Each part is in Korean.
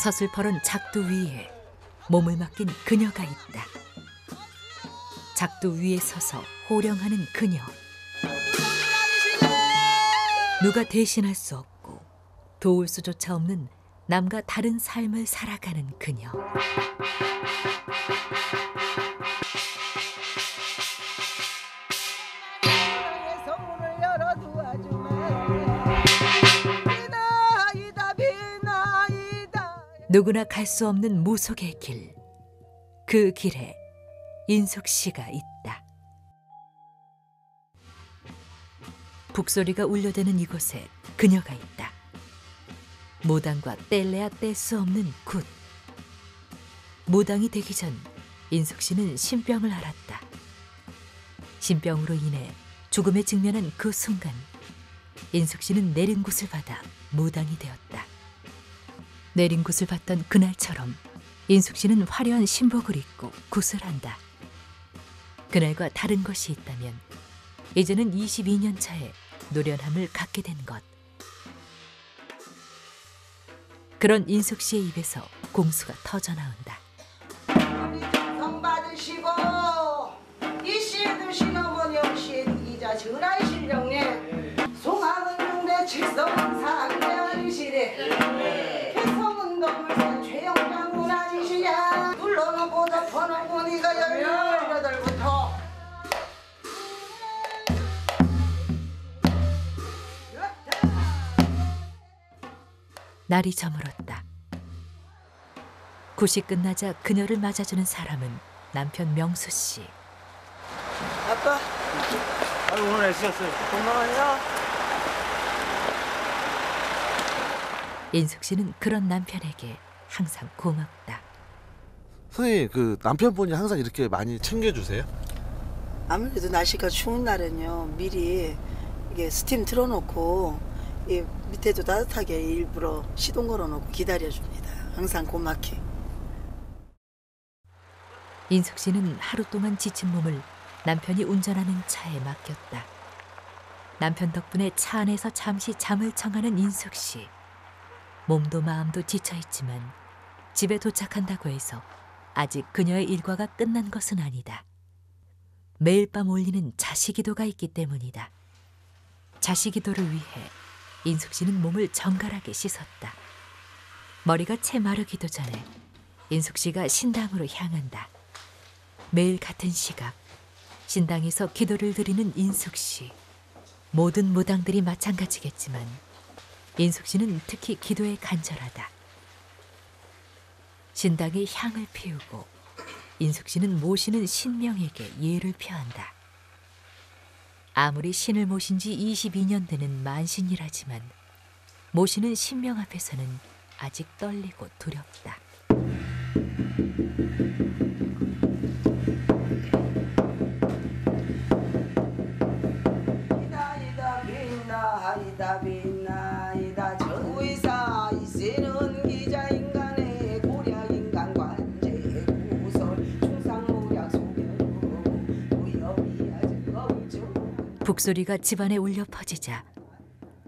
서슬퍼런 작두 위에 몸을 맡긴 그녀가 있다. 작두 위에 서서 호령하는 그녀. 누가 대신할 수 없고 도울 수조차 없는 남과 다른 삶을 살아가는 그녀. 누구나 갈 수 없는 무속의 길. 그 길에 인숙 씨가 있다. 북소리가 울려대는 이곳에 그녀가 있다. 무당과 뗄래야 뗄 수 없는 굿. 무당이 되기 전 인숙 씨는 신병을 앓았다. 신병으로 인해 죽음에 직면한 그 순간 인숙 씨는 내린 곳을 받아 무당이 되었다. 내린 곳을 받던 그날처럼 인숙 씨는 화려한 신복을 입고 굿을 한다. 그날과 다른 것이 있다면 이제는 22년 차에 노련함을 갖게 된 것. 그런 인숙 씨의 입에서 공수가 터져나온다. 성 받으시고 이 씨에도 신어본 영신 이자 전하의 신령님 송하은 용대 칠성상대하시래 개성운동을 최영장군 아니시냐 눌러놓고 덮어놓고 네가 18부터 날이 저물었다. 굿이 끝나자 그녀를 맞아주는 사람은 남편 명수 씨. 아빠. 아유, 오늘 애쓰셨어요. 건강하냐? 인숙 씨는 그런 남편에게 항상 고맙다. 선생님, 그 남편분이 항상 이렇게 많이 챙겨주세요? 아무래도 날씨가 추운 날은요 미리 이게 스팀 틀어놓고 이 밑에도 따뜻하게 일부러 시동 걸어놓고 기다려줍니다. 항상 고맙게. 인숙 씨는 하루 동안 지친 몸을 남편이 운전하는 차에 맡겼다. 남편 덕분에 차 안에서 잠시 잠을 청하는 인숙 씨. 몸도 마음도 지쳐있지만 집에 도착한다고 해서 아직 그녀의 일과가 끝난 것은 아니다. 매일 밤 올리는 자식기도가 있기 때문이다. 자식기도를 위해 인숙 씨는 몸을 정갈하게 씻었다. 머리가 채 마르기도 전에 인숙 씨가 신당으로 향한다. 매일 같은 시각 신당에서 기도를 드리는 인숙 씨. 모든 무당들이 마찬가지겠지만 인숙 씨는 특히 기도에 간절하다. 신당에 향을 피우고 인숙 씨는 모시는 신명에게 예를 표한다. 아무리 신을 모신 지 22년 되는 만신이라지만 모시는 신명 앞에서는 아직 떨리고 두렵다. 이다 빛나 이다 빛나 이다 정의사 이세는 기자 인간의 고략 인간 관제 구설 충상모략 소변 무협이야 증거죠. 북소리가 집안에 울려 퍼지자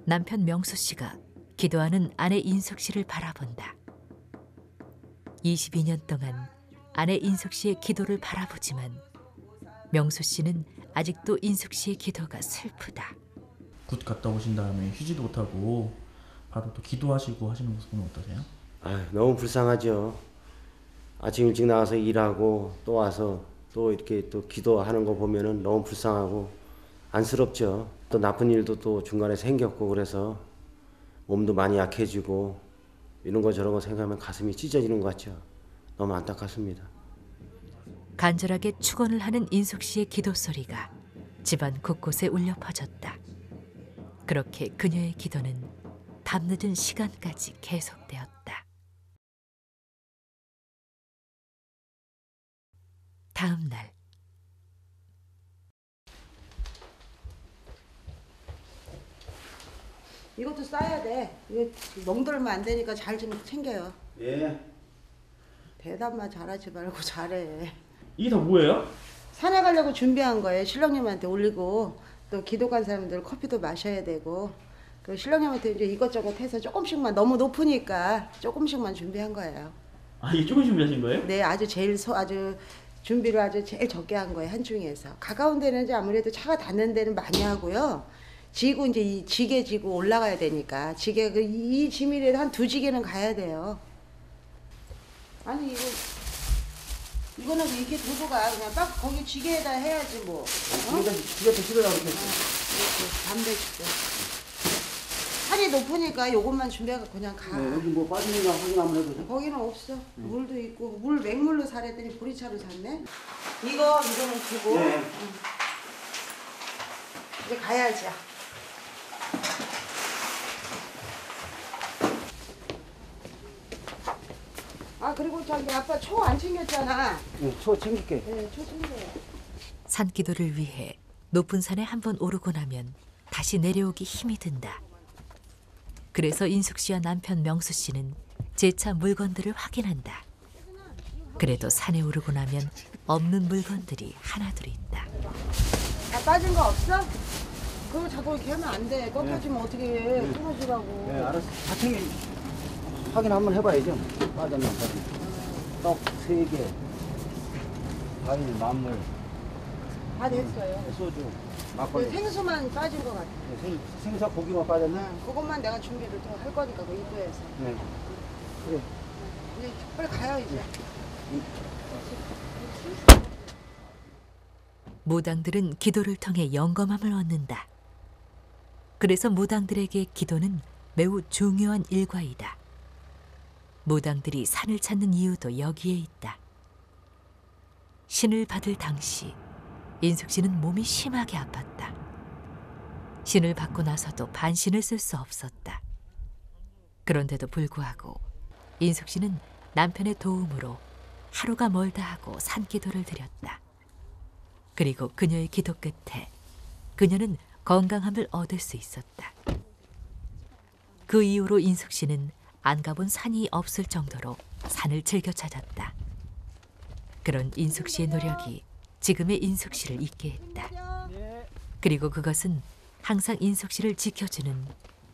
남편 명수 씨가 기도하는 아내 인숙 씨를 바라본다. 22년 동안 아내 인숙 씨의 기도를 바라보지만 명수 씨는 아직도 인숙 씨의 기도가 슬프다. 굿 갔다 오신 다음에 쉬지도 못하고 바로 또 기도하시고 하시는 모습은 어떠세요? 너무 불쌍하죠. 아침 일찍 나가서 일하고 또 와서 또 이렇게 또 기도하는 거 보면은 너무 불쌍하고 안쓰럽죠. 또 나쁜 일도 또 중간에 생겼고 그래서 몸도 많이 약해지고 이런 거 저런 거 생각하면 가슴이 찢어지는 것 같죠. 너무 안타깝습니다. 간절하게 축원을 하는 인숙 씨의 기도 소리가 집안 곳곳에 울려 퍼졌다. 그렇게 그녀의 기도는 밤늦은 시간까지 계속되었다. 다음 날 이것도 싸야 돼. 이거 멍들면 안 되니까 잘 좀 챙겨요. 예. 대답만 잘하지 말고 잘해. 이게 다 뭐예요? 산에 가려고 준비한 거예요. 신랑님한테 올리고 또 기도 간 사람들 커피도 마셔야 되고 그 신랑님한테 이제 이것저것 해서 조금씩만 너무 높으니까 조금씩만 준비한 거예요. 아, 이게 조금 준비하신 거예요? 네, 아주 아주 준비를 아주 제일 적게 한 거예요, 한 중에서. 가까운 데는 이제 아무래도 차가 닿는 데는 많이 하고요. 지고 이제 이 지게 지고 올라가야 되니까 지게 이 짐이라도 한 2지게는 가야 돼요. 아니 이거는 이렇게 두고 가. 그냥 딱 거기 지게에다 해야지 뭐. 어? 집에서 집에라고 이렇게. 이렇게 담배주고. 산이 높으니까 요것만 준비해서 그냥 가. 네, 여기 뭐 빠지는가 확인 한번 해보세요. 거기는 없어. 물도 있고 물 맹물로 사랬더니 보리차로 샀네. 이거는 두고. 네. 응. 이제 가야지. 아 그리고 저기 아빠 초 안 챙겼잖아. 네, 초 챙길게. 네, 초 챙겨요. 산기도를 위해 높은 산에 한번 오르고 나면 다시 내려오기 힘이 든다. 그래서 인숙 씨와 남편 명수 씨는 재차 물건들을 확인한다. 그래도 산에 오르고 나면 없는 물건들이 하나둘 있다. 아 빠진 거 없어? 그거 자꾸 이렇게 하면 안 돼. 꺾여지면 어떻게 해. 끊어지라고. 네, 알았어. 다 챙겨. 확인 한번 해봐야죠. 빠졌나 빠졌나. 떡 3개. 과일, 만물, 다 됐어요. 소주, 그 막걸리. 생수만 빠진 거 같아. 네, 생사 고기만 빠졌나? 그것만 내가 준비를 또 할 거니까 그 입구에서. 네. 그래. 이제 빨리 가요 이제. 무당들은 기도를 통해 영검함을 얻는다. 그래서 무당들에게 기도는 매우 중요한 일과이다. 무당들이 산을 찾는 이유도 여기에 있다. 신을 받을 당시 인숙 씨는 몸이 심하게 아팠다. 신을 받고 나서도 반신을 쓸 수 없었다. 그런데도 불구하고 인숙 씨는 남편의 도움으로 하루가 멀다 하고 산기도를 드렸다. 그리고 그녀의 기도 끝에 그녀는 건강함을 얻을 수 있었다. 그 이후로 인숙 씨는 안 가본 산이 없을 정도로 산을 즐겨 찾았다. 그런 인숙 씨의 노력이 지금의 인숙 씨를 있게 했다. 그리고 그것은 항상 인숙 씨를 지켜주는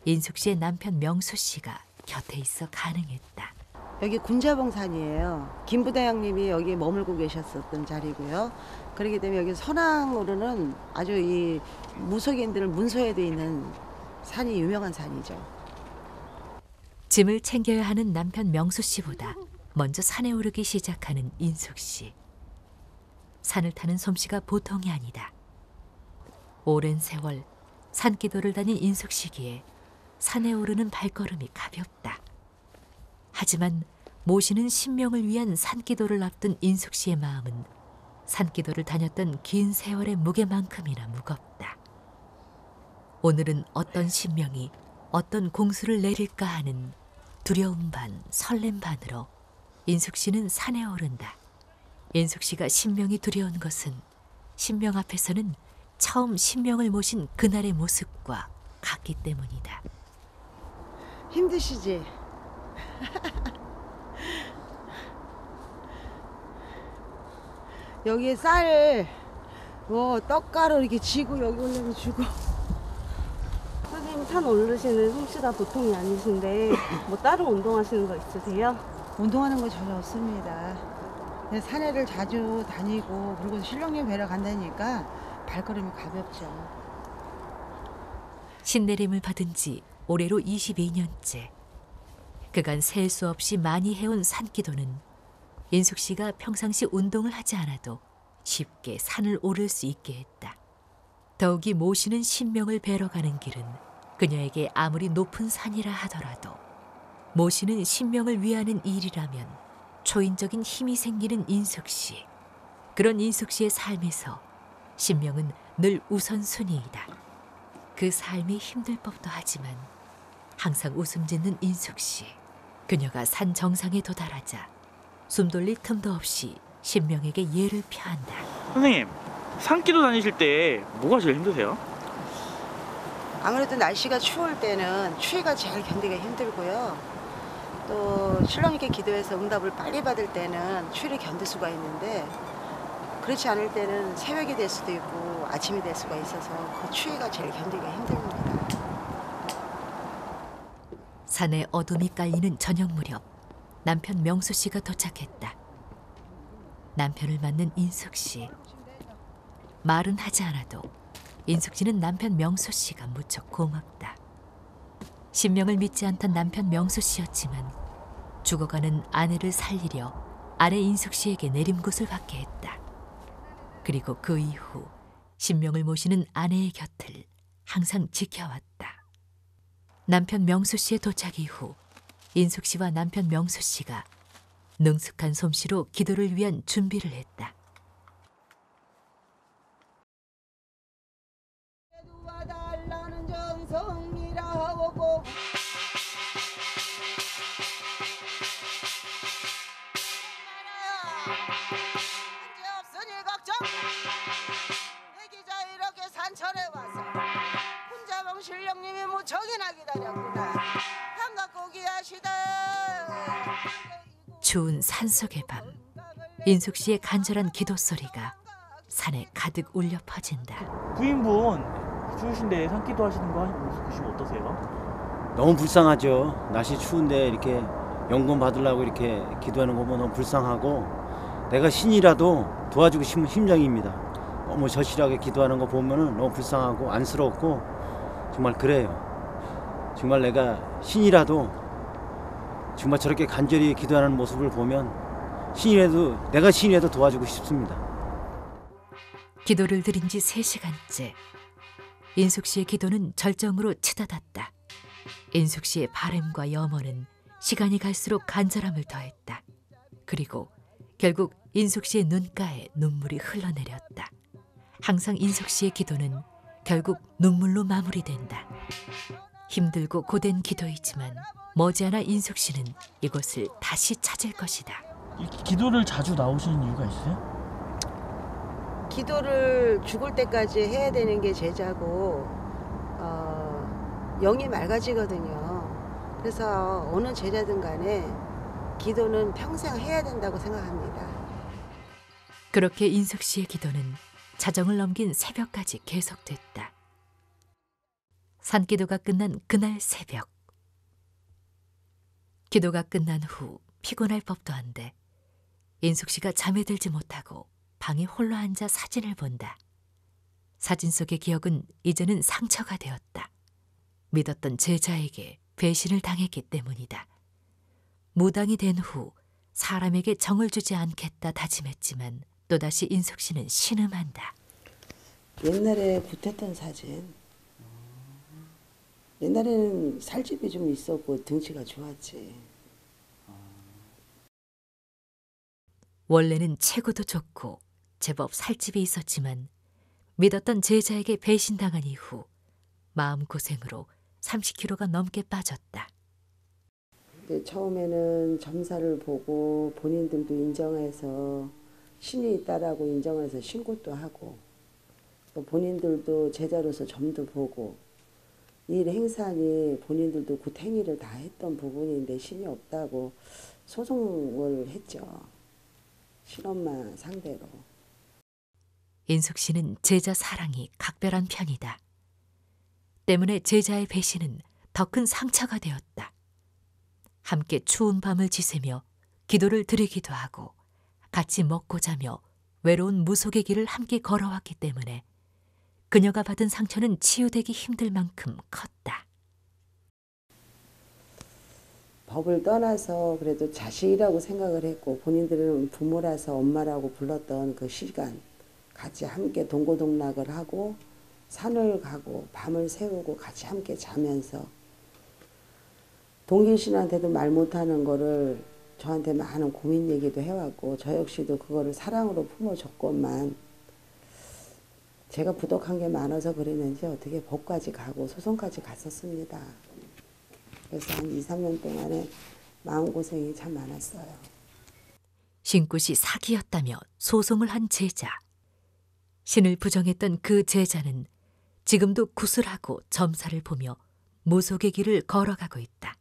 인숙 씨의 남편 명수 씨가 곁에 있어 가능했다. 여기 군자봉산이에요. 김부대장님이 여기 머물고 계셨었던 자리고요. 그렇기 때문에 여기 선왕으로는 아주 이 무속인들 문서에도 있는 산이 유명한 산이죠. 짐을 챙겨야 하는 남편 명수 씨보다 먼저 산에 오르기 시작하는 인숙 씨. 산을 타는 솜씨가 보통이 아니다. 오랜 세월 산기도를 다닌 인숙 씨기에 산에 오르는 발걸음이 가볍다. 하지만 모시는 신명을 위한 산기도를 앞둔 인숙 씨의 마음은 산기도를 다녔던 긴 세월의 무게만큼이나 무겁다. 오늘은 어떤 신명이 어떤 공수를 내릴까 하는 두려움 반 설렘 반으로 인숙 씨는 산에 오른다. 인숙 씨가 신명이 두려운 것은 신명 앞에서는 처음 신명을 모신 그날의 모습과 같기 때문이다. 힘드시지? 여기에 쌀, 뭐 떡가루 이렇게 지고 여기 올려서 주고. 선생님 산 오르시는 솜씨가 보통이 아니신데 뭐 따로 운동하시는 거 있으세요? 운동하는 거 전혀 없습니다. 그냥 산에를 자주 다니고 그리고 신령님 뵈러 간다니까 발걸음이 가볍죠. 신내림을 받은 지 올해로 22년째. 그간 셀 수 없이 많이 해온 산기도는 인숙 씨가 평상시 운동을 하지 않아도 쉽게 산을 오를 수 있게 했다. 더욱이 모시는 신명을 뵈러 가는 길은 그녀에게 아무리 높은 산이라 하더라도 모시는 신명을 위하는 일이라면 초인적인 힘이 생기는 인숙 씨. 그런 인숙 씨의 삶에서 신명은 늘 우선순위이다. 그 삶이 힘들 법도 하지만 항상 웃음 짓는 인숙 씨. 그녀가 산 정상에 도달하자 숨 돌릴 틈도 없이 신명에게 예를 표한다. 선생님, 산기도 다니실 때 뭐가 제일 힘드세요? 아무래도 날씨가 추울 때는 추위가 제일 견디기가 힘들고요. 또 신령님께 기도해서 응답을 빨리 받을 때는 추위를 견딜 수가 있는데 그렇지 않을 때는 새벽이 될 수도 있고 아침이 될 수가 있어서 그 추위가 제일 견디기가 힘듭니다. 산에 어둠이 깔리는 저녁 무렵 남편 명수 씨가 도착했다. 남편을 맞는 인숙 씨. 말은 하지 않아도 인숙 씨는 남편 명수 씨가 무척 고맙다. 신명을 믿지 않던 남편 명수 씨였지만 죽어가는 아내를 살리려 아내 인숙 씨에게 내림굿을 받게 했다. 그리고 그 이후 신명을 모시는 아내의 곁을 항상 지켜왔다. 남편 명수 씨의 도착 이후 인숙 씨와 남편 명수 씨가 능숙한 솜씨로 기도를 위한 준비를 했다. 신령님이 무척이나 기다렸구나. 반갑고 귀하시다. 추운 산속의 밤, 인숙 씨의 간절한 기도 소리가 산에 가득 울려 퍼진다. 부인분 추우신데 산기도 하시는 거 모습 보시면 어떠세요? 너무 불쌍하죠. 날씨 추운데 이렇게 연금 받으려고 이렇게 기도하는 거 보면 너무 불쌍하고 내가 신이라도 도와주고 싶은 심정입니다. 너무 절실하게 기도하는 거 보면은 너무 불쌍하고 안쓰럽고 정말 그래요. 정말 내가 신이라도 정말 저렇게 간절히 기도하는 모습을 보면 내가 신이라도 도와주고 싶습니다. 기도를 드린 지 3시간째. 인숙 씨의 기도는 절정으로 치닫았다. 인숙 씨의 바램과 염원은 시간이 갈수록 간절함을 더했다. 그리고 결국 인숙 씨의 눈가에 눈물이 흘러내렸다. 항상 인숙 씨의 기도는 결국 눈물로 마무리된다. 힘들고 고된 기도이지만 머지않아 인숙 씨는 이곳을 다시 찾을 것이다. 이 기도를 자주 나오시는 이유가 있어요? 기도를 죽을 때까지 해야 되는 게 제자고 영이 맑아지거든요. 그래서 어느 제자든 간에 기도는 평생 해야 된다고 생각합니다. 그렇게 인숙 씨의 기도는 자정을 넘긴 새벽까지 계속됐다. 산기도가 끝난 그날 새벽. 기도가 끝난 후 피곤할 법도 한데 인숙 씨가 잠에 들지 못하고 방에 홀로 앉아 사진을 본다. 사진 속의 기억은 이제는 상처가 되었다. 믿었던 제자에게 배신을 당했기 때문이다. 무당이 된 후 사람에게 정을 주지 않겠다 다짐했지만 또다시 인숙 씨는 신음한다. 옛날에 붙었던 사진. 옛날에는 살집이 좀 있었고 등치가 좋았지. 원래는 체구도 좋고 제법 살집이 있었지만 믿었던 제자에게 배신당한 이후 마음고생으로 30kg가 넘게 빠졌다. 처음에는 점사를 보고 본인들도 인정해서 신이 있다라고 인정해서 신고도 하고 또 본인들도 제자로서 점도 보고 일 행사니 본인들도 그 행위를 다 했던 부분인데 신이 없다고 소송을 했죠. 신엄마 상대로. 인숙 씨는 제자 사랑이 각별한 편이다. 때문에 제자의 배신은 더 큰 상처가 되었다. 함께 추운 밤을 지새며 기도를 드리기도 하고 같이 먹고 자며 외로운 무속의 길을 함께 걸어왔기 때문에 그녀가 받은 상처는 치유되기 힘들 만큼 컸다. 법을 떠나서 그래도 자식이라고 생각을 했고 본인들은 부모라서 엄마라고 불렀던 그 시간 같이 함께 동고동락을 하고 산을 가고 밤을 새우고 같이 함께 자면서 동기신한테도 말 못하는 거를 저한테 많은 고민 얘기도 해왔고 저 역시도 그거를 사랑으로 품어줬건만 제가 부족한 게 많아서 그랬는지 어떻게 법까지 가고 소송까지 갔었습니다. 그래서 한 2, 3년 동안에 마음고생이 참 많았어요. 신굿이 사기였다며 소송을 한 제자. 신을 부정했던 그 제자는 지금도 구슬하고 점사를 보며 무속의 길을 걸어가고 있다.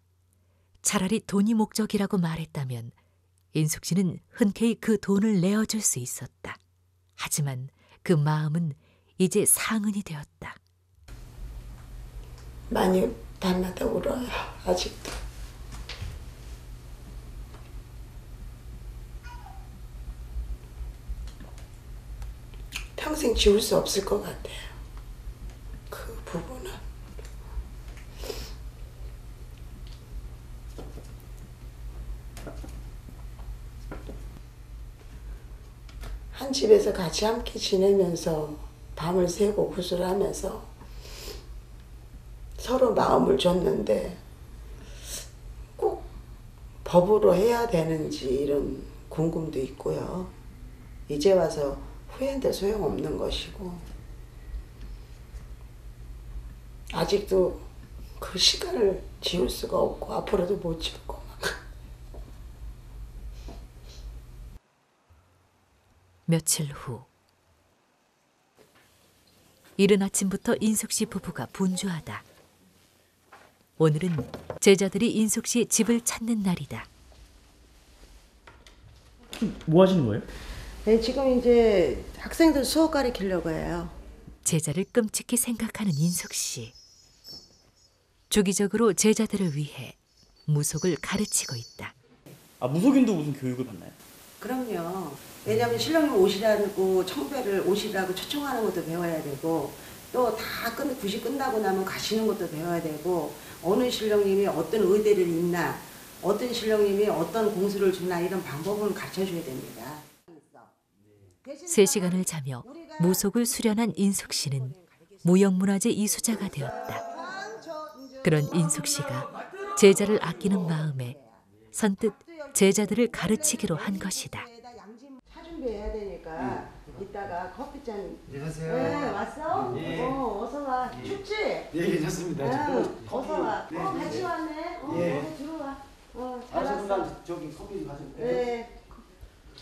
차라리 돈이 목적이라고 말했다면 인숙 씨는 흔쾌히 그 돈을 내어줄 수 있었다. 하지만 그 마음은 이제 상흔이 되었다. 많이 밤마다 울어요. 아직도. 평생 지울 수 없을 것 같아요. 그 부분은. 한 집에서 같이 함께 지내면서 밤을 새고 구슬을 하면서 서로 마음을 줬는데 꼭 법으로 해야 되는지 이런 궁금도 있고요. 이제 와서 후회한데 소용없는 것이고 아직도 그 시간을 지울 수가 없고 앞으로도 못 지울 것 같아요. 며칠 후 이른 아침부터 인숙 씨 부부가 분주하다. 오늘은 제자들이 인숙 씨 집을 찾는 날이다. 뭐 하시는 거예요? 네, 지금 이제 학생들 수업 가르치려고 해요. 제자를 끔찍히 생각하는 인숙 씨. 주기적으로 제자들을 위해 무속을 가르치고 있다. 아, 무속인도 무슨 교육을 받나요? 그럼요. 왜냐하면 신령님 오시라고 청배를 오시라고 초청하는 것도 배워야 되고 또 다 굿이 끝나고 나면 가시는 것도 배워야 되고 어느 신령님이 어떤 의대를 잇나 어떤 신령님이 어떤 공수를 주나 이런 방법을 가르쳐줘야 됩니다. 3시간을 자며 무속을 수련한 인숙 씨는 무형문화재 이수자가 되었다. 그런 인숙 씨가 제자를 아끼는 마음에 선뜻 제자들을 가르치기로 한 것이다. 차 준비해야 되니까 이따가 커피잔. 안녕하세요. 네, 왔어? 예. 어서 와. 춥지? 네, 괜찮습니다. 어서 와. 네. 같이 왔네. 예. 어서 들어와. 잘 왔어. 저기 커피 가지고. 네.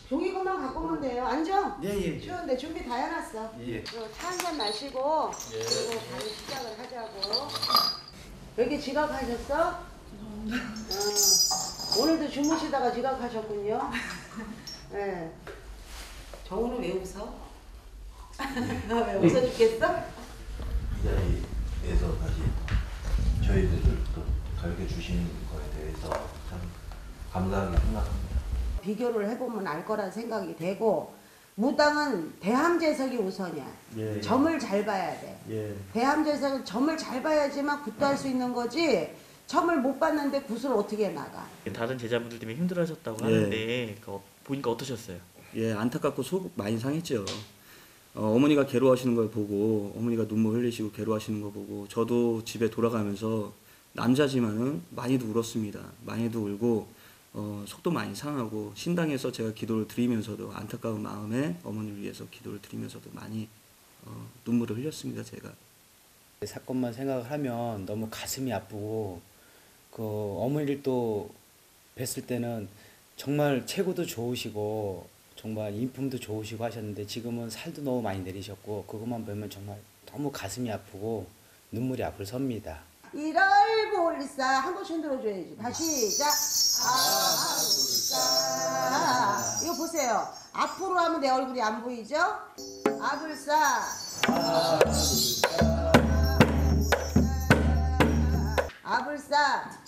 종이컵만 갖고 오면 돼요. 앉아. 예. 추운데 준비 다 해놨어. 예. 차 한 잔 마시고 그리고 바로 시작을 하자고. 여기 지각하셨어? 오늘도 주무시다가 지각하셨군요. 네. 정우는 왜 웃어? 왜 웃어 죽겠어? 이 자리에서 다시 저희들을 또 가르쳐 주시는 거에 대해서 참 감사하게 생각합니다. 비교를 해보면 알 거란 생각이 되고 무당은 대함재석이 우선이야. 예. 점을 잘 봐야 돼. 예. 대함재석은 점을 잘 봐야지만 굿도 할 수 있는 거지 점을 못 봤는데 굿을 어떻게 나가. 다른 제자분들 때문에 힘들어하셨다고 예. 하는데 보니까 어떠셨어요? 예, 안타깝고 속 많이 상했죠. 어머니가 괴로워하시는 걸 보고 어머니가 눈물 흘리시고 괴로워하시는 거 보고 저도 집에 돌아가면서 남자지만은 많이도 울었습니다. 많이도 울고 속도 많이 상하고 신당에서 제가 기도를 드리면서도 안타까운 마음에 어머니를 위해서 기도를 드리면서도 많이 눈물을 흘렸습니다. 제가. 사건만 생각을 하면 너무 가슴이 아프고 그 어머니를 또 뵀을 때는 정말 체구도 좋으시고 정말 인품도 좋으시고 하셨는데 지금은 살도 너무 많이 내리셨고 그것만 보면 정말 너무 가슴이 아프고 눈물이 앞을 섭니다. 일월불사 한 번씩 들어줘야지. 다시 시작. 아불사. 이거 보세요. 앞으로 하면 내 얼굴이 안 보이죠? 아불사. 아불사.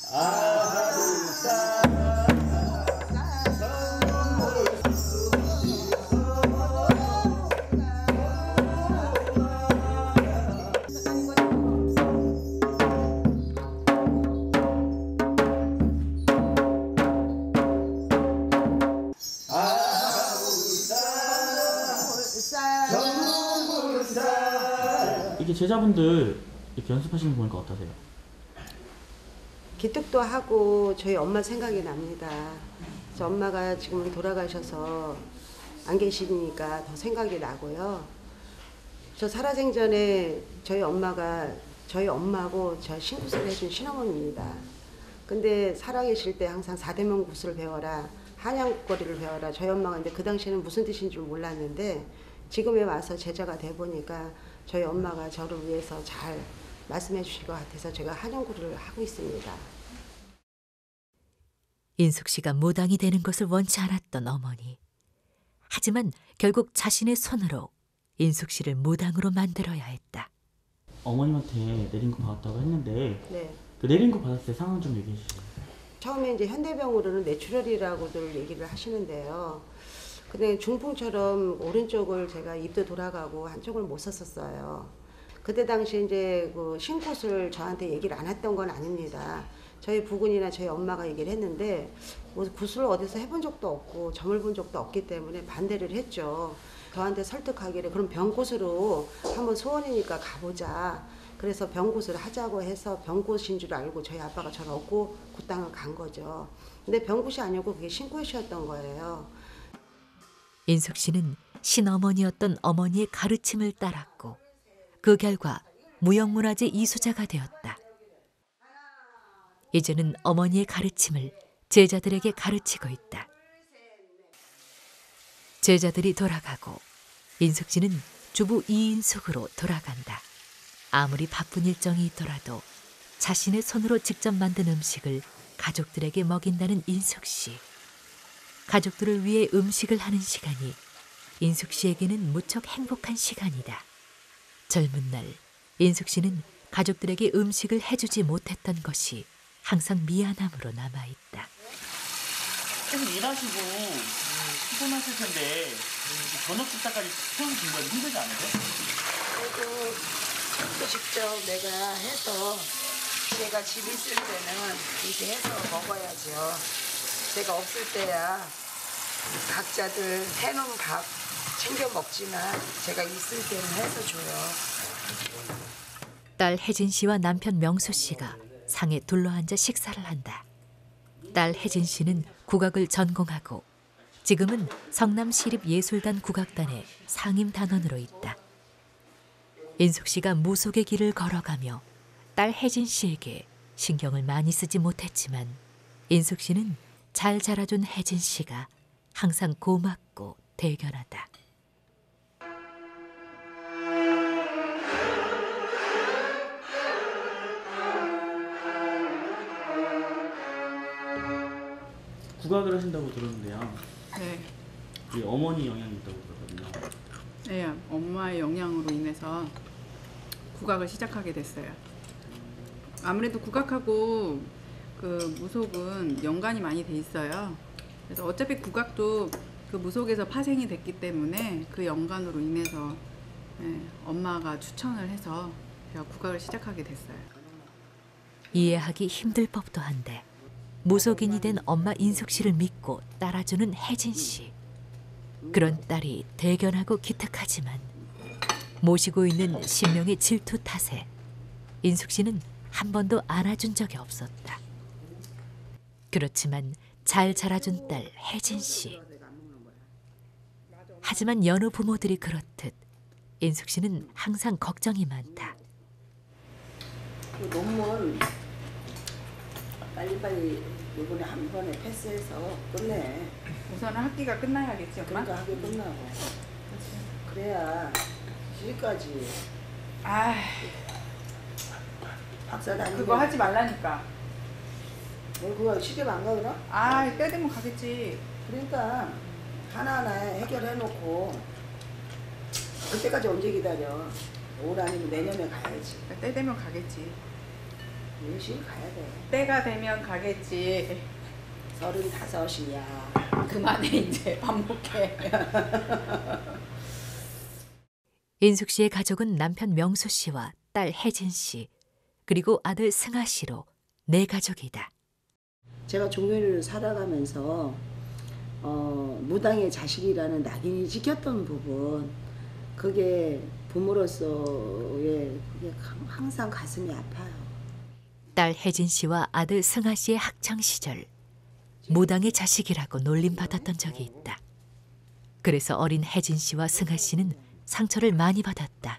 이게 제자분들 이렇게 연습하시는 거 보니까 어떠세요? 기특도 하고 저희 엄마 생각이 납니다. 그래서 엄마가 지금 돌아가셔서 안 계시니까 더 생각이 나고요. 저 살아생전에 저희 엄마가 저희 엄마하고 저 신굿을 해준 신어머니입니다. 근데 살아계실 때 항상 4대명 굿을 배워라, 한양거리를 배워라. 저희 엄마가 근데 그 당시에는 무슨 뜻인 줄 몰랐는데 지금에 와서 제자가 돼 보니까 저희 엄마가 저를 위해서 잘 말씀해 주실 것 같아서 제가 한양구를 하고 있습니다. 인숙 씨가 무당이 되는 것을 원치 않았던 어머니. 하지만 결국 자신의 손으로 인숙 씨를 무당으로 만들어야 했다. 어머님한테 내린 거 받았다고 했는데 네. 그 내린 거 받았을 때 상황 좀 얘기해 주시죠. 처음에 이제 현대병으로는 뇌출혈이라고들 얘기를 하시는데요. 근데 중풍처럼 오른쪽을 제가 입도 돌아가고 한쪽을 못 썼었어요. 그때 당시 이제 그 신굿을 저한테 얘기를 안 했던 건 아닙니다. 저희 부군이나 저희 엄마가 얘기를 했는데 뭐 굿을 어디서 해본 적도 없고 점을 본 적도 없기 때문에 반대를 했죠. 저한테 설득하기를 그럼 병굿으로 한번 소원이니까 가보자. 그래서 병굿을 하자고 해서 병굿인 줄 알고 저희 아빠가 저를 얻고 그 땅을 간 거죠. 근데 병굿이 아니고 그게 신굿이었던 거예요. 인숙 씨는 신어머니였던 어머니의 가르침을 따랐고 그 결과 무형문화재 이수자가 되었다. 이제는 어머니의 가르침을 제자들에게 가르치고 있다. 제자들이 돌아가고 인숙 씨는 주부 이인숙으로 돌아간다. 아무리 바쁜 일정이 있더라도 자신의 손으로 직접 만든 음식을 가족들에게 먹인다는 인숙 씨. 가족들을 위해 음식을 하는 시간이 인숙 씨에게는 무척 행복한 시간이다. 젊은 날 인숙 씨는 가족들에게 음식을 해주지 못했던 것이 항상 미안함으로 남아있다. 계속 일하시고 피곤하실 텐데 저녁 식사까지 채워주신 건 힘들지 않으세요? 그래도 또 직접 내가 해서 제가 집 있을 때는 이렇게 해서 먹어야죠. 제가 없을 때야 각자들 해놓은 밥 챙겨 먹지만 제가 있을 때는 해서 줘요. 딸 혜진 씨와 남편 명수 씨가 상에 둘러앉아 식사를 한다. 딸 혜진 씨는 국악을 전공하고 지금은 성남시립예술단 국악단의 상임단원으로 있다. 인숙 씨가 무속의 길을 걸어가며 딸 혜진 씨에게 신경을 많이 쓰지 못했지만 인숙 씨는 잘 자라준 혜진 씨가 항상 고맙고 대견하다. 국악을 하신다고 들었는데요. 네. 우리 어머니 영향이 있다고 들었거든요. 네, 엄마의 영향으로 인해서 국악을 시작하게 됐어요. 아무래도 국악하고 그 무속은 연관이 많이 돼 있어요. 그래서 어차피 국악도 그 무속에서 파생이 됐기 때문에 그 연관으로 인해서 엄마가 추천을 해서 제가 국악을 시작하게 됐어요. 이해하기 힘들 법도 한데 무속인이 된 엄마 인숙 씨를 믿고 따라주는 혜진 씨. 그런 딸이 대견하고 기특하지만 모시고 있는 신명의 질투 탓에 인숙 씨는 한 번도 안아준 적이 없었다. 그렇지만 잘 자라준 딸 혜진 씨. 하지만 여느 부모들이 그렇듯 인숙 씨는 항상 걱정이 많다. 그 논문 빨리빨리 이번에 한 번에 패스해서 끝내. 우선은 학기가 끝나야겠죠. 그러니까 학기 끝나고. 그래야 시집까지. 아, 박사 다니고. 그거 하지 말라니까. 그거 시집 안 가거나? 아, 때 되면 가겠지. 그러니까 하나하나 해결해놓고 그때까지 언제 기다려? 올 아니면 내년에 가야지. 때 되면 가겠지. 열심히 가야 돼. 때가 되면 가겠지. 35이야. 그만해 이제 반복해. 인숙 씨의 가족은 남편 명수 씨와 딸 혜진 씨 그리고 아들 승아 씨로 네 가족이다. 제가 종교를 살아가면서 무당의 자식이라는 낙인이 찍혔던 부분 그게 부모로서의 그게 항상 가슴이 아파요. 딸 혜진 씨와 아들 승아 씨의 학창 시절 무당의 자식이라고 놀림받았던 적이 있다. 그래서 어린 혜진 씨와 승아 씨는 상처를 많이 받았다.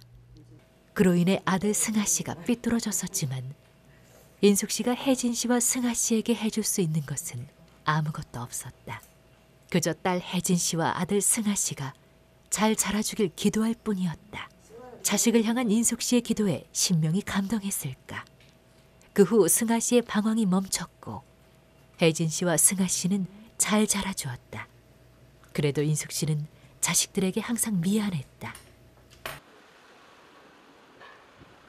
그로 인해 아들 승아 씨가 삐뚤어졌었지만 인숙 씨가 혜진 씨와 승아 씨에게 해줄 수 있는 것은 아무것도 없었다. 그저 딸 혜진 씨와 아들 승아 씨가 잘 자라주길 기도할 뿐이었다. 자식을 향한 인숙 씨의 기도에 신명이 감동했을까. 그 후 승아 씨의 방황이 멈췄고 혜진 씨와 승아 씨는 잘 자라주었다. 그래도 인숙 씨는 자식들에게 항상 미안했다.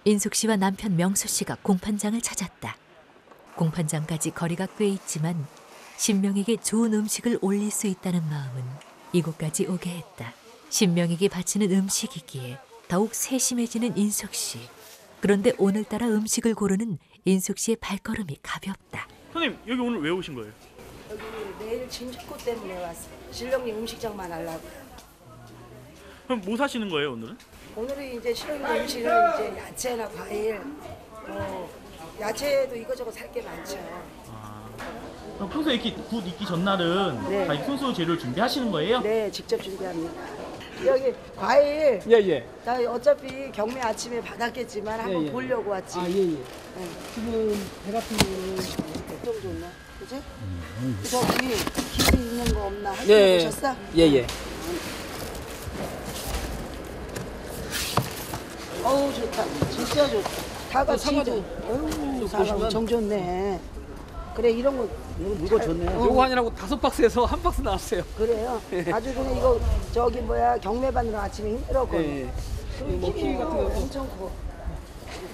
인숙 씨와 남편 명수 씨가 공판장을 찾았다. 공판장까지 거리가 꽤 있지만 신명에게 좋은 음식을 올릴 수 있다는 마음은 이곳까지 오게 했다. 신명에게 바치는 음식이기에 더욱 세심해지는 인숙 씨. 그런데 오늘따라 음식을 고르는 인숙 씨의 발걸음이 가볍다. 선생님 여기 오늘 왜 오신 거예요? 여기 내일 진주꽃 때문에 왔어요. 신령님 음식장만 하려고요. 그럼 뭐 사시는 거예요 오늘은? 오늘은 이제 신령님 음식을 이제 야채나 과일, 야채도 이거저거 살 게 많죠. 그럼 평소에 이렇게 굿 익기 전날은 네. 다 순수 재료를 준비하시는 거예요? 네, 직접 준비합니다. 여기 과일. 예예. 나 어차피 경매 아침에 받았겠지만 한번 예, 예. 보려고 왔지. 아 예예. 네. 지금 배 같은 거는 좀 좋네, 그지? 저기 기스 있는 거 없나? 할 예. 때 보셨어? 예예. 어우 좋다, 진짜 좋다. 사과 치즈. 어우 사과 엄청 좋네. 그래 이런 거 이거 좋네요. 요거 하느라고 5박스에서 1박스 나왔어요. 그래요? 아주 그냥 이거 저기 뭐야 경매 받느라 아침에 힘들었거든. 예. 뭐 키위 같은 거 엄청 커.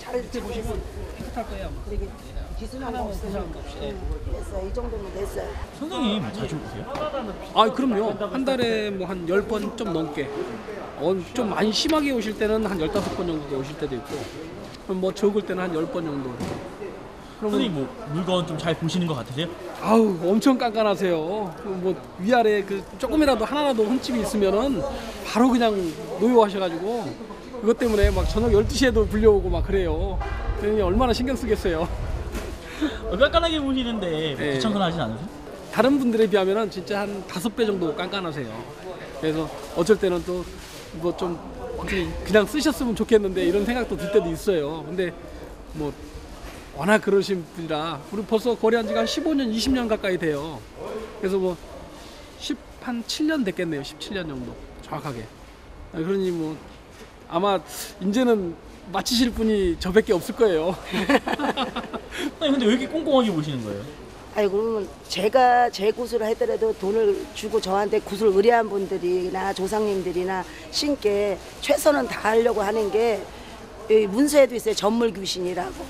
잘 보시면 깨끗할 거예요 아마. 그러게 기스난 거 없어요. 됐어, 이 정도면 됐어요. 선생님 자주 오세요? 아 그럼요. 한 달에 뭐 한 10번 좀 넘게. 좀 많이 심하게 오실 때는 한 15번 정도 오실 때도 있고, 뭐 적을 때는 한 10번 정도. 선생님 뭐 물건 좀 잘 보시는 것 같으세요? 아우 엄청 깐깐하세요. 뭐 위아래 그 조금이라도 하나라도 흠집이 있으면은 바로 그냥 노여하셔가지고 그것 때문에 막 저녁 12시에도 불려오고 막 그래요. 그러니 얼마나 신경 쓰겠어요. 깐깐하게 보시는데 뭐 네. 귀찮거나 않으세요? 다른 분들에 비하면은 진짜 한 5배 정도 깐깐하세요. 그래서 어쩔 때는 또 뭐 좀 그냥 쓰셨으면 좋겠는데 이런 생각도 들 때도 있어요. 근데 뭐 워낙 그러신 분이라 우리 벌써 거래한 지가 한 15년, 20년 가까이 돼요. 그래서 뭐 한 7년 됐겠네요. 17년 정도 정확하게. 그러니 뭐 아마 이제는 마치실 분이 저밖에 없을 거예요. 아니 근데 왜 이렇게 꼼꼼하게 보시는 거예요? 아니 그러면 제가 제 굿을 하더라도 돈을 주고 저한테 굿을 의뢰한 분들이나 조상님들이나 신께 최선은 다하려고 하는 게 여기 문서에도 있어요. 전물 귀신이라고.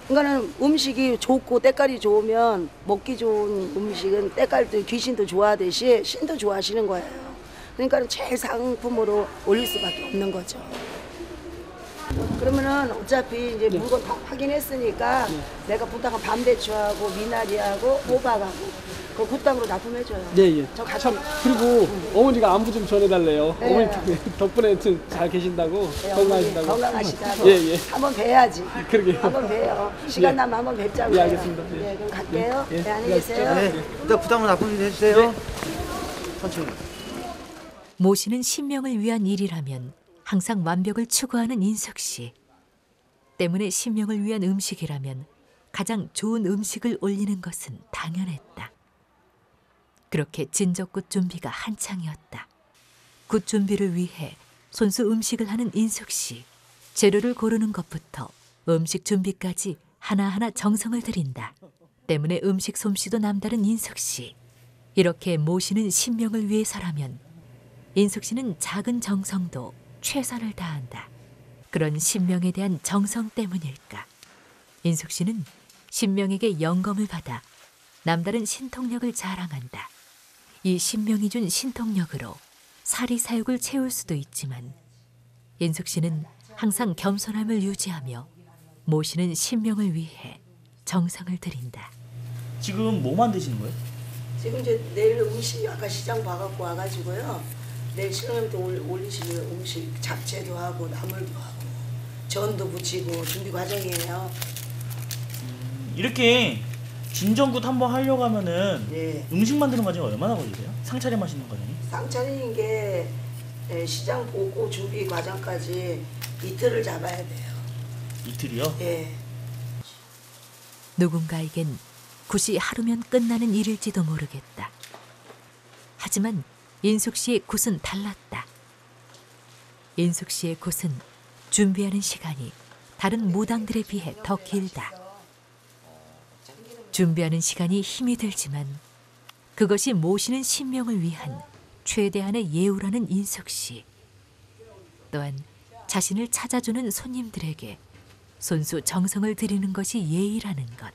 그러니까는 음식이 좋고 때깔이 좋으면 먹기 좋은 음식은 때깔도 귀신도 좋아하듯이 신도 좋아하시는 거예요. 그러니까 제일 상품으로 올릴 수밖에 없는 거죠. 그러면은 어차피 이제 물건 다 확인했으니까 내가 부탁한 밤대추하고 미나리하고 호박하고 그 굿당으로 납품해줘요. 예예. 저 참 그리고 어머니가 안부 좀 전해달래요. 네. 어머니 덕분에 좀 잘 계신다고 네, 건강하신다고. 건강하시다고. 예예. 한번 뵈야지. 그러게요. 한번 뵈요. 시간 나면 한번 뵙자고요. 예, 알겠습니다. 예. 네, 그럼 갈게요. 예. 네, 안녕히 계세요. 네, 일단 부담을 납품 좀 해주세요. 천천히. 모시는 신명을 위한 일이라면 항상 완벽을 추구하는 인숙 씨. 때문에 신명을 위한 음식이라면 가장 좋은 음식을 올리는 것은 당연했다. 그렇게 진저꽃 준비가 한창이었다. 굿 준비를 위해 손수 음식을 하는 인숙 씨. 재료를 고르는 것부터 음식 준비까지 하나하나 정성을 들인다. 때문에 음식 솜씨도 남다른 인숙 씨. 이렇게 모시는 신명을 위해서라면 인숙 씨는 작은 정성도 최선을 다한다. 그런 신명에 대한 정성 때문일까? 인숙 씨는 신명에게 영검을 받아 남다른 신통력을 자랑한다. 이 신명이 준 신통력으로 사리사욕을 채울 수도 있지만 인숙 씨는 항상 겸손함을 유지하며 모시는 신명을 위해 정성을 들인다. 지금 뭐 만드시는 거예요? 지금 이제 내일 음식 아까 시장 봐갖고 와가지고요. 내일 신랑님도 올리실 음식 잡채도 하고 나물도 하고 전도 부치고 준비 과정이에요. 이렇게 진전굿 한번 하려고 하면은 네. 음식 만드는 과정이 얼마나 걸리세요? 상차림 하시는 과정이? 상차리는 게 시장 보고 준비 과정까지 이틀을 잡아야 돼요. 이틀이요? 예. 누군가에겐 굿이 하루면 끝나는 일일지도 모르겠다. 하지만 인숙 씨의 굿은 달랐다. 인숙 씨의 굿은 준비하는 시간이 다른 무당들에 비해 더 길다. 준비하는 시간이 힘이 들지만 그것이 모시는 신명을 위한 최대한의 예우라는 인숙 씨. 또한 자신을 찾아주는 손님들에게 손수 정성을 들이는 것이 예의라는 것.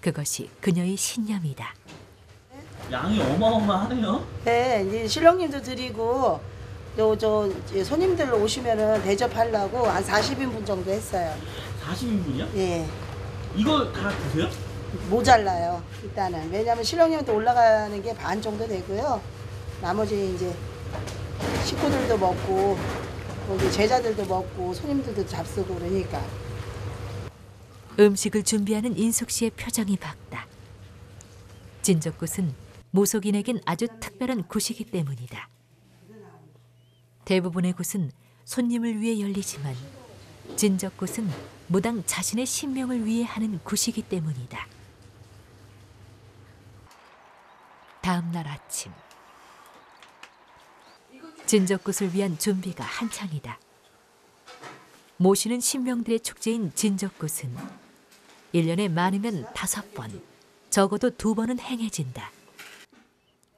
그것이 그녀의 신념이다. 양이 어마어마하네요. 네, 이제 신랑님도 드리고 저 손님들 오시면은 대접하려고 한 40인분 정도 했어요. 40인분이요? 예. 이걸 다 드세요? 모자라요. 일단은 왜냐하면 신랑님한테 올라가는 게 반 정도 되고요. 나머지 이제 식구들도 먹고 거기 제자들도 먹고 손님들도 잡수고 그러니까. 음식을 준비하는 인숙 씨의 표정이 밝다. 진젓굿은 무속인에겐 아주 특별한 굿이기 때문이다. 대부분의 굿은 손님을 위해 열리지만 진젓굿은 무당 자신의 신명을 위해 하는 굿이기 때문이다. 다음 날 아침, 진젓굿을 위한 준비가 한창이다. 모시는 신명들의 축제인 진젓굿은 1년에 많으면 5번, 적어도 2번은 행해진다.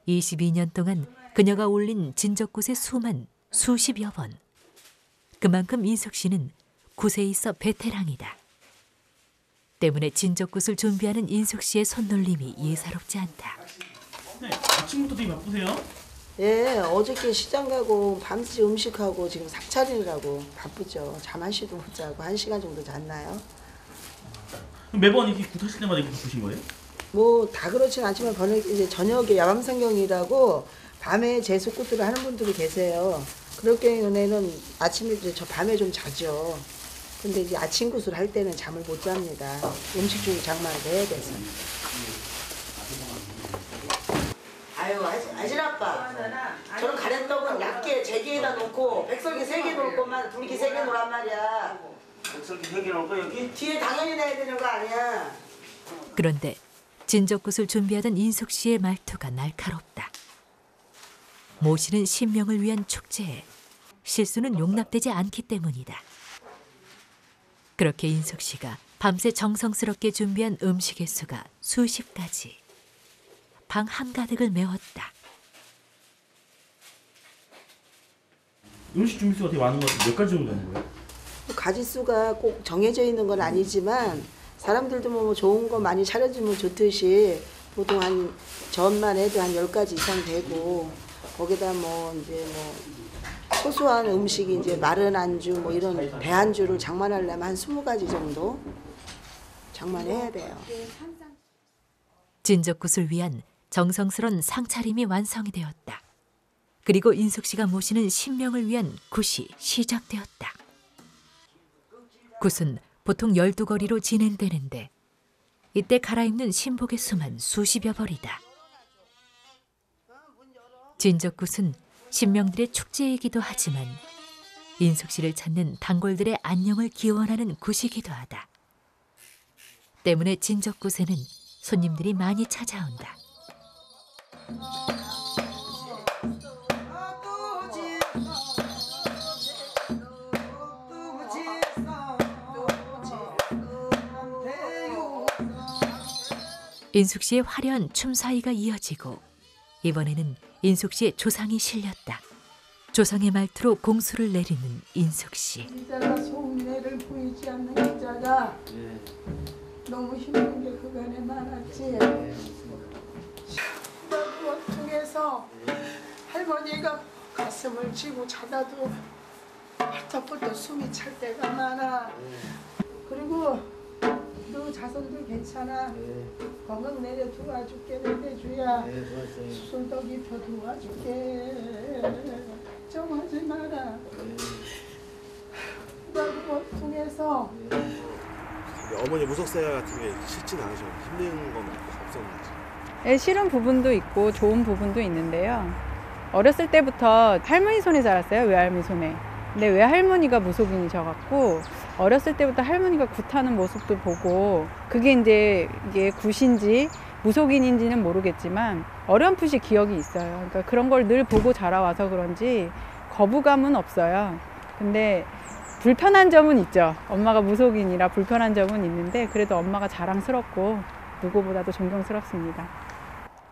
22년 동안 그녀가 올린 진젓굿의 수만 수십여 번. 그만큼 인숙 씨는 굿에 있어 베테랑이다. 때문에 진젓굿을 준비하는 인숙 씨의 손놀림이 예사롭지 않다. 네, 아침부터 되게 바쁘세요? 예, 어저께 시장 가고 밤새 음식하고 지금 삭 차리느라고 바쁘죠. 잠 한 시도 못 자고 1시간 정도 잤나요? 매번 이렇게 굿 하실 때마다 이렇게 바쁘신 거예요? 뭐 다 그렇진 않지만 이제 저녁에 야밤성경이라고 밤에 제수굿들을 하는 분들이 계세요. 그럴 경우에는 아침에 이제 저 밤에 좀 자죠. 근데 이제 아침굿을 할 때는 잠을 못 잡니다. 음식 중에 장만을 해야 돼서. 아유, 아진 아빠. 저런 가래떡은 얇게 제기에다 놓고 백설기 3개 놓을 것만 둘기 3개 놓으란 말이야. 백설기 3개 놓을 거 여기? 뒤에 당연히 내야 되는 거 아니야. 그런데 진젓굿을 준비하던 인숙 씨의 말투가 날카롭다. 모시는 신명을 위한 축제에 실수는 용납되지 않기 때문이다. 그렇게 인숙 씨가 밤새 정성스럽게 준비한 음식의 수가 수십 가지. 방 한가득을 메웠다. 음식 준비 수가 되게 많은 것 같은데 몇 가지 정도 되는 거예요? 가지수가 꼭 정해져 있는 건 아니지만 사람들도 뭐 좋은 거 많이 차려주면 좋듯이 보통 한 전만 해도 한 10가지 이상 되고 거기다 뭐 이제 뭐 소소한 음식이 이제 마른 안주 뭐 이런 배안주를 장만하려면 한 20가지 정도 장만해야 돼요. 진젓굿을 위한 정성스런 상차림이 완성이 되었다. 그리고 인숙 씨가 모시는 신명을 위한 굿이 시작되었다. 굿은 보통 12거리로 진행되는데 이때 갈아입는 신복의 수만 수십여 벌이다. 진젓굿은 신명들의 축제이기도 하지만 인숙 씨를 찾는 단골들의 안녕을 기원하는 굿이기도 하다. 때문에 진젓굿에는 손님들이 많이 찾아온다. 인숙 씨의 화려한 춤 사이가 이어지고 이번에는 인숙 씨의 조상이 실렸다. 조상의 말투로 공수를 내리는 인숙 씨. 이자가 소음내를 보이지 않는 이자가 너무 힘든 게 그간에 많았지. 그걸 통해서 할머니가 가슴을 쥐고 자다도 헐떡헐떡 숨이 찰 때가 많아. 그리고 너 자손들 괜찮아. 건강 내려 도와줄게. 내려주야. 수술도 입혀 도와줄게. 걱정하지 마라. 그걸 통해서 어머니 무속생활 같은 게 쉽진 않으셔. 힘든 건 없었는지. 싫은 부분도 있고 좋은 부분도 있는데요. 어렸을 때부터 할머니 손에 자랐어요. 외할머니 손에. 근데 외할머니가 무속인이셔갖고 어렸을 때부터 할머니가 굿하는 모습도 보고 그게 이제 이게 굿인지 무속인인지는 모르겠지만 어렴풋이 기억이 있어요. 그러니까 그런 걸 늘 보고 자라와서 그런지 거부감은 없어요. 근데 불편한 점은 있죠. 엄마가 무속인이라 불편한 점은 있는데 그래도 엄마가 자랑스럽고 누구보다도 존경스럽습니다.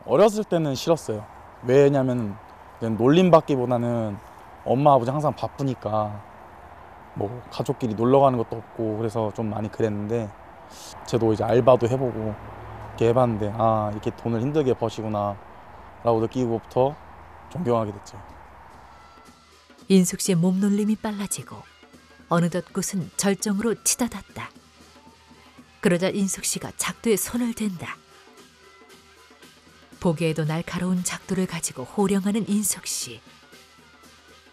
어렸을 때는 싫었어요. 왜냐면 놀림받기보다는 엄마 아버지 항상 바쁘니까 뭐 가족끼리 놀러 가는 것도 없고 그래서 좀 많이 그랬는데 저도 이제 알바도 해보고 이렇게 해봤는데 아 이렇게 돈을 힘들게 버시구나 라고 느끼고부터 존경하게 됐죠. 인숙 씨의 몸놀림이 빨라지고 어느덧 꽃은 절정으로 치닫았다. 그러자 인숙 씨가 작두에 손을 댄다. 보기에도 날카로운 작두를 가지고 호령하는 인숙 씨.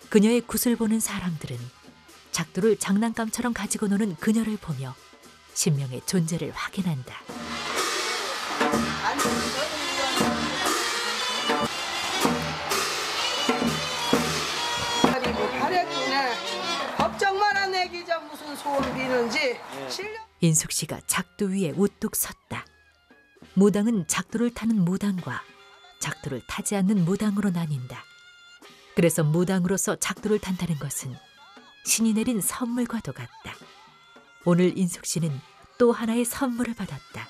그녀의 굿을 보는 사람들은 작두를 장난감처럼 가지고 노는 그녀를 보며 신명의 존재를 확인한다. 그리고 바랬구나. 걱정 마라 내 기자 무슨 소원 비는지. 인숙 씨가 작두 위에 우뚝 섰다. 무당은 작두를 타는 무당과 작두를 타지 않는 무당으로 나뉜다. 그래서 무당으로서 작두를 탄다는 것은 신이 내린 선물과도 같다. 오늘 인숙 씨는 또 하나의 선물을 받았다.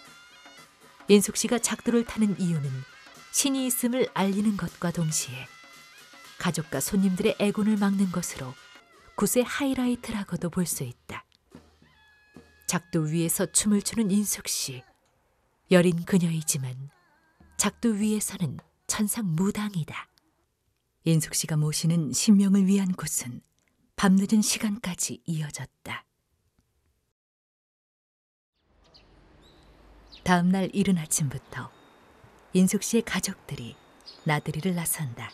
인숙 씨가 작두를 타는 이유는 신이 있음을 알리는 것과 동시에 가족과 손님들의 애군을 막는 것으로 굿의 하이라이트라고도 볼 수 있다. 작두 위에서 춤을 추는 인숙 씨. 여린 그녀이지만 작두 위에서는 천상 무당이다. 인숙 씨가 모시는 신명을 위한 굿은 밤늦은 시간까지 이어졌다. 다음 날 이른 아침부터 인숙 씨의 가족들이 나들이를 나선다.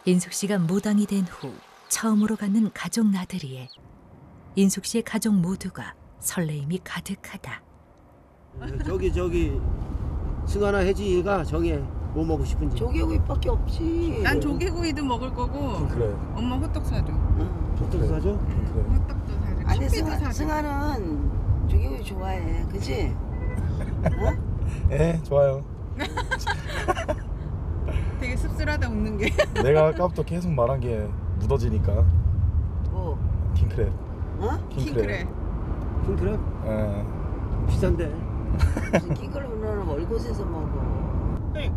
인숙 씨가 무당이 된 후 처음으로 갖는 가족 나들이에 인숙 씨의 가족 모두가 설레임이 가득하다. 저기 승하나 혜지가 정해 뭐 먹고 싶은지. 조개구이밖에 없지. 난 조개구이도 먹을 거고. 그래. 엄마 호떡 사줘. 호떡 사줘? 그래. 호떡도 사줘. 아니 커피도 사줘. 승아는 조개구이 좋아해, 그지? 어? 네, 좋아요. 되게 씁쓸하다 웃는 게. 내가 아까부터 계속 말한 게 묻어지니까. 뭐? 킹크랩. 어? 킹크랩. 킹크랩? 예. 비싼데. 무슨 킹크랩은 월곶에서 먹어. 네.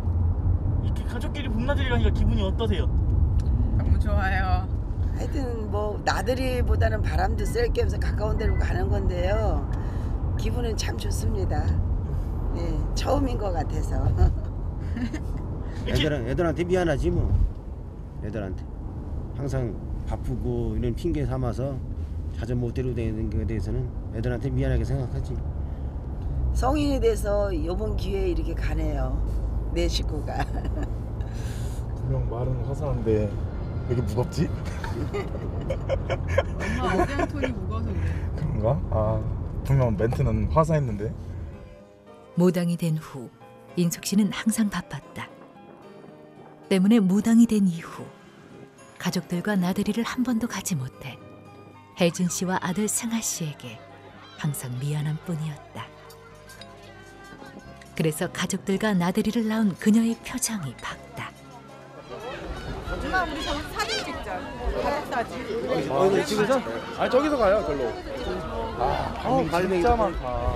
이렇게 가족끼리 봄나들이 가니까 기분이 어떠세요? 너무 좋아요. 하여튼 뭐 나들이보다는 바람도 쐴 겸해서 가까운 데로 가는 건데요. 기분은 참 좋습니다. 네, 처음인 것 같아서. 애들한테 미안하지 뭐. 애들한테 항상 바쁘고 이런 핑계 삼아서 자주 못 데려다니는 것에 대해서는 애들한테 미안하게 생각하지. 성인이 돼서 이번 기회에 이렇게 가네요. 내 식구가. 분명 말은 화사한데 왜 이렇게 무겁지? 엄마 억양 톤이 무거워서 그래. 그런가? 아, 분명 멘트는 화사했는데. 무당이 된 후 인숙 씨는 항상 바빴다. 때문에 무당이 된 이후 가족들과 나들이를 한 번도 가지 못해 혜진 씨와 아들 승하 씨에게 항상 미안한 뿐이었다. 그래서 가족들과 나들이를 나온 그녀의 표정이 밝다. 엄마 우리 저기 사진 찍자. 가족 사진. 여기 찍으자? 아니 저기서 가요 절로. 진짜 많다.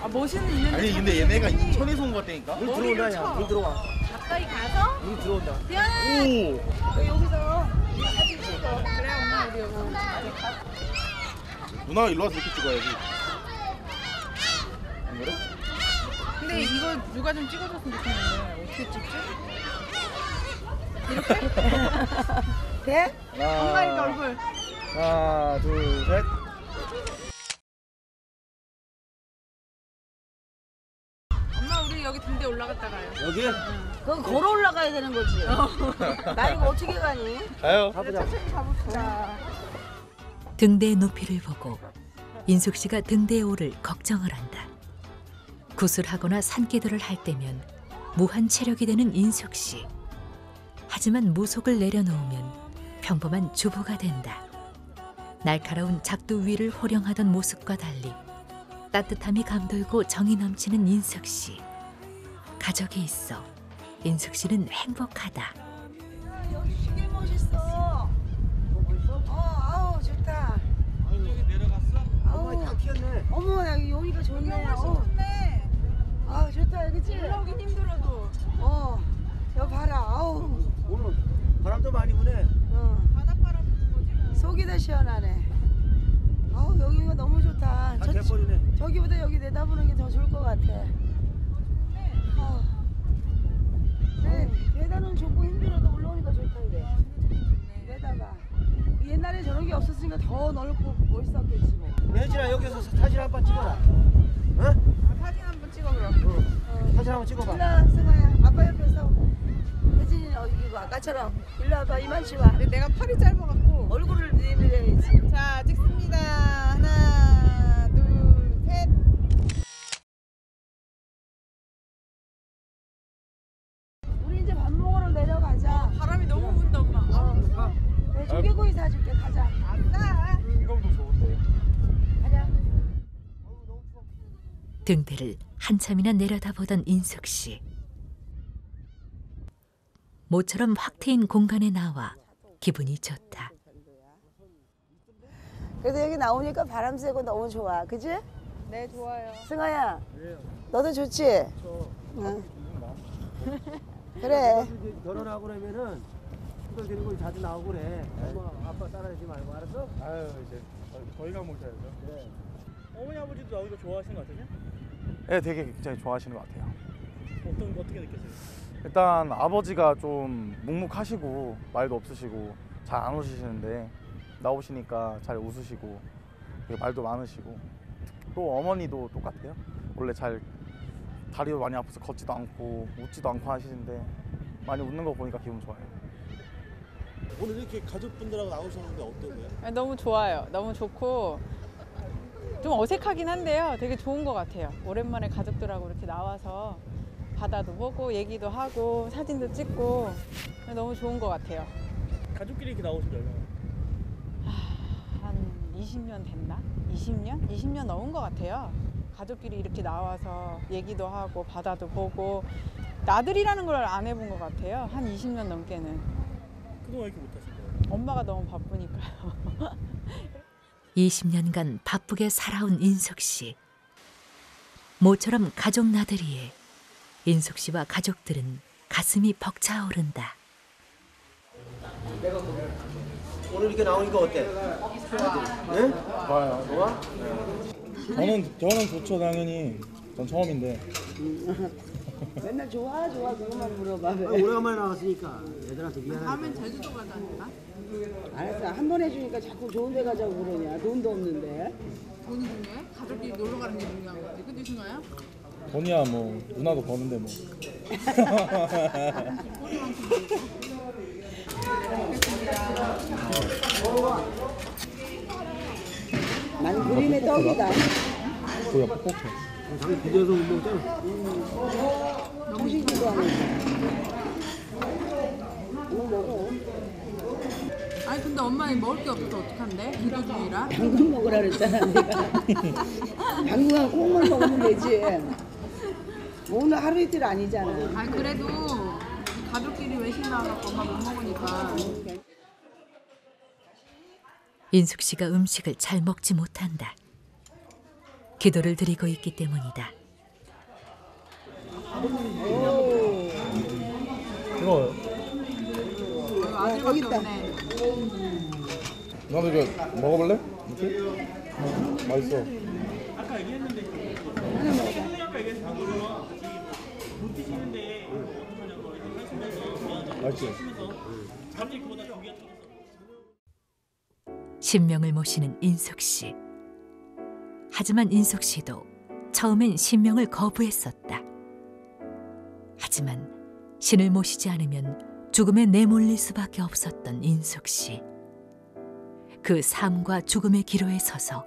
아 멋있는 있는데. 아니 근데 얘네가 인천에서 온 것 같다니까? 물 들어온다 야. 물 들어와. 가까이 가서? 물 들어온다. 오. 여기서 사진 찍어. 그래 엄마 우리 여기. 누나가 일로 와서 이렇게 찍어야지. 안 그래? 근데 이거 누가 좀 찍어줬으면 좋겠는데 어떻게 찍지? 이렇게? 돼? 엄마 이렇게 얼굴. 하나, 둘, 셋. 엄마 우리 여기 등대 올라갔다 가요. 여기? 그거 걸어 올라가야 되는 거지. 나 이거 어떻게 가니? 가요. 가보자. 천천히 가봅시다. 등대의 높이를 보고 인숙 씨가 등대에 오를 걱정을 한다. 굿을 하거나 산기도를 할 때면 무한 체력이 되는 인숙 씨. 하지만 무속을 내려놓으면 평범한 주부가 된다. 날카로운 작두 위를 호령하던 모습과 달리 따뜻함이 감돌고 정이 넘치는 인숙 씨. 가족이 있어 인숙 씨는 행복하다. 여기 되게 멋있어. 아우 좋다. 여기 내려갔어? 아우 다 키웠네. 어머 나 여기 여기가 좋네. 좋네. 아 좋다 그치? 올라오기 힘들어도. 여기 봐라. 아우 오늘 바람도 많이 부네. 어. 바닷바람 부는 거지 뭐. 속이 다 시원하네. 여기가 너무 좋다. 다 개버리네. 저기보다 여기 내다보는 게 더 좋을 것 같아. 네, 계단은 좁고 힘들어도 올라오니까 좋던데. 내다봐. 옛날에 저런 게 없었으니까 더 넓고 멋있었겠지 뭐. 혜진아 여기서 사진 한 번 찍어라. 어? 사진 한번 찍어 그럼. 사진 한번 찍어봐. 일로와 승아야. 아빠 옆에서. 혜진이는 이거 아까처럼 일로 와봐. 이만치 와. 근데 내가 팔이 짧아갖고 얼굴을 내밀어야지. 자 찍습니다. 하나 둘 셋. 우리 이제 밥 먹으러 내려가자. 바람이 너무 분다 엄마. 네, 조개구이 사줄게. 가자. 아싸. 이거도 좋은데. 가자. 등대를 한참이나 내려다보던 인숙 씨. 모처럼 확 트인 공간에 나와 기분이 좋다. 그래도 여기 나오니까 바람 쐬고 너무 좋아. 그지? 네 좋아요. 승아야. 너도 좋지? 응. 그래. 결혼하고 그러면은 그걸 데리고 자주 나오고 그래. 엄마 아빠 따라하지 말고 알았어? 아유 이제 저희가 모셔야죠. 그래. 어머니 아버지도 나오기 좋아하시는 것 같으세요? 네, 되게 굉장히 좋아하시는 것 같아요. 어떻게 느꼈어요? 일단 아버지가 좀 묵묵하시고 말도 없으시고 잘 안 오시시는데 나오시니까 잘 웃으시고 말도 많으시고 또 어머니도 똑같아요. 원래 잘 다리도 많이 아파서 걷지도 않고 웃지도 않고 하시는데 많이 웃는 거 보니까 기분 좋아요. 오늘 이렇게 가족분들하고 나오셨는데 어떠세요? 너무 좋아요. 너무 좋고 좀 어색하긴 한데요. 되게 좋은 것 같아요. 오랜만에 가족들하고 이렇게 나와서 바다도 보고 얘기도 하고 사진도 찍고 너무 좋은 것 같아요. 가족끼리 이렇게 나오신 지 얼마나? 한 20년 됐나? 20년? 20년 넘은 것 같아요. 가족끼리 이렇게 나와서 얘기도 하고 바다도 보고 나들이라는 걸 안 해본 것 같아요. 한 20년 넘게는. 그동안 이렇게 못하신 거예요? 엄마가 너무 바쁘니까요. 20년간 바쁘게 살아온 인숙 씨. 모처럼 가족 나들이에 인숙 씨와 가족들은 가슴이 벅차오른다. 오늘 이렇게 나오니까 어때? 네? 좋아요. 좋아? 저는 좋죠 당연히. 전 처음인데. 맨날 좋아 그것만 물어봐. 오래간만에 나왔으니까 애들한테 미안하니까. 다음엔 제주도 가자니까. 알았어. 한 번 해주니까 자꾸 좋은 데 가자고 그러냐. 돈도 없는데. 돈이 중요해? 가족끼리 놀러 가는 게 중요한 거지. 그치 승아야? 돈이야 뭐 누나도 버는데 뭐. 난 그림의 떡이다. 뭐야 뻑뻑해. 당연히 비벼서 못 먹잖아. 너무 시기도 안 해. 이거 먹어. 아니 근데 엄마는 먹을 게 없어서 어떡한데? 기도 중이라. 당근 먹으라 그랬잖아 내가. 당근은 콩을 먹으면 되지. 오늘 하루 이틀 아니잖아. 아니 그래도 가족끼리 외식 나가서 엄마 못 먹으니까. 인숙 씨가 음식을 잘 먹지 못한다. 기도를 드리고 있기 때문이다. 뜨거워요. 여기 있다. 나도 이거 먹어볼래? 이렇게? 맛있어. 아까 얘기했는데 하나 먹어봐. 맛있지? 신명을 모시는 인숙 씨. 하지만 인숙 씨도 처음엔 신명을 거부했었다. 하지만 신을 모시지 않으면 죽음에 내몰릴 수밖에 없었던 인숙 씨. 그 삶과 죽음의 기로에 서서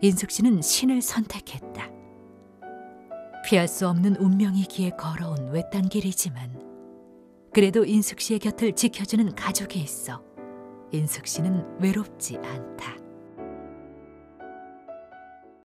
인숙 씨는 신을 선택했다. 피할 수 없는 운명이기에 걸어온 외딴 길이지만 그래도 인숙 씨의 곁을 지켜주는 가족이 있어 인숙 씨는 외롭지 않다.